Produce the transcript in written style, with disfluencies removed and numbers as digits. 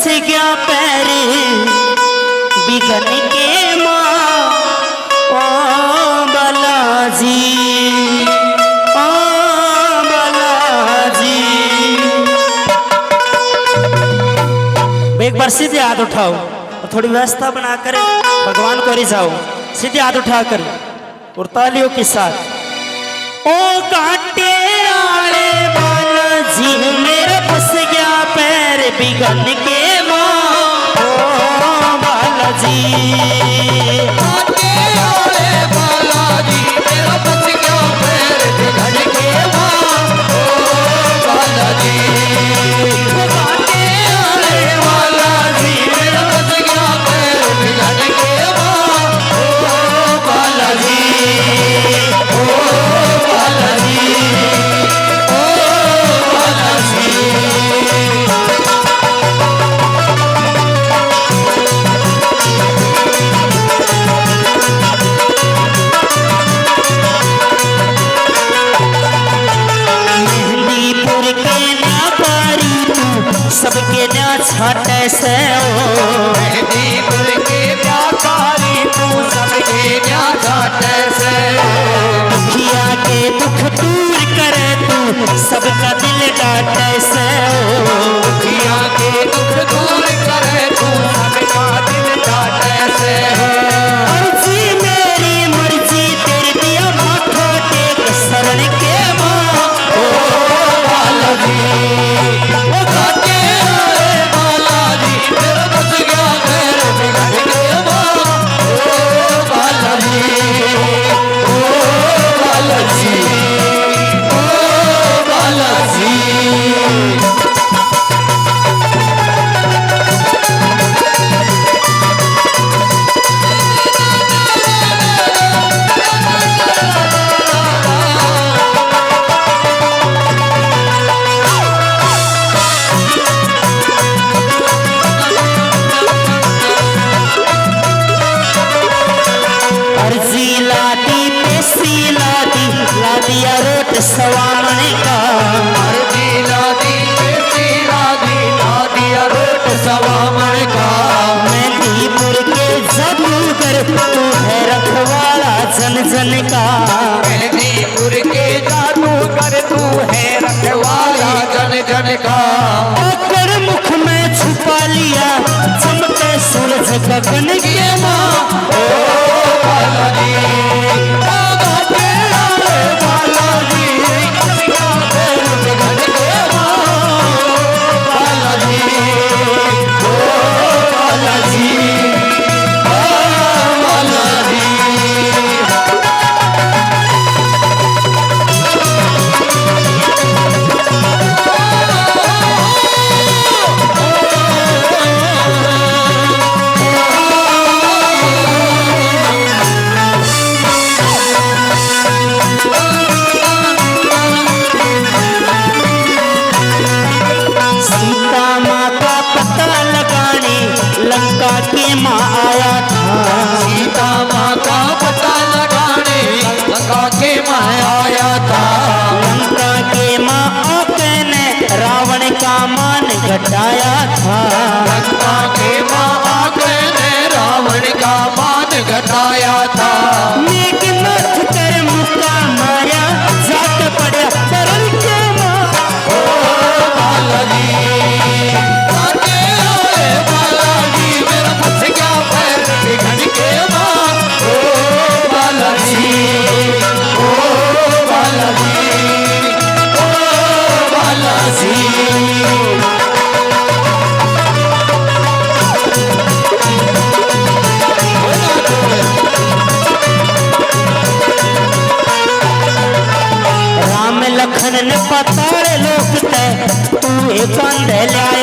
गया पैर बिगन के माँ ओ बालाजी ओ बालाजी। एक बार सीधे हाथ उठाओ और थोड़ी व्यवस्था बनाकर भगवान को रिझाओ। सीधे हाथ उठाकर और तालियों के साथ ओ कांटे आले बालाजी मेरा फंस गया पैर बिगन के माँ ओ बालाजी। कांटे आले बालाजी मेरा फंस गया पैर बिगन के माँ ओ बालाजी। कांटे आले बालाजी मेरा फंस गया पैर बिगन के माँ ओ बालाजी ओ बालाजी ओ बालाजी। मेहंदीपुर के न्याकारी तू सबके न्या छाटे से ओ मेहंदीपुर के व्यापारी तू सबके न्या छाटे से। दुखिया के दुख दूर करे तू सबका दिल डाटे से ओ दुखिया के दुख दूर करे तू सबका दिल डाटे से। मर्जी मेरी मर्जी तेरी दिया माथा टेक शरण के माँ ओ बालाजी। ओ कांटे आले बालाजी मेरा फंस गया पैर बिगन के माँ ओ बालाजी ओ बालाजी ओ बालाजी। अर्जी लादी पेशी लादी लादिया रोट सवामण का अर्जी लादी पेशी लादी लादिया रोट सवामण का। मेहंदीपुर के जादूगर तू है रखवाला जन जन का। मेहंदीपुर के जादूगर तू है रखवाला जन जन का। आकर मुख में छुपा लिया चमके सूरज गगन के माँ ओ बालाजी ओ कांटे आले बालाजी फंस गया पैर बिगन के माँ बालाजी ओ बालाजी ओ बालाजी। सीता माँ का पता लगाने लंका के माँ आया था। सीता माँ का पता लगाने लंका के माँ आया था। लंका के माँ आके ने रावण का मान घटाया था। लंका के माँ आके ने रावण का मान घटाया था। मेघनाथ कर मुक्का माया जात पड़ा तरल के माँ ओ बालाजी कांटे आले बालाजी मेरा फंस गया पैर बिगन के माँ ओ बालाजी ओ बालाजी ओ बालाजी। राम लखन ने पतार लोक तय तू एक बंद लिया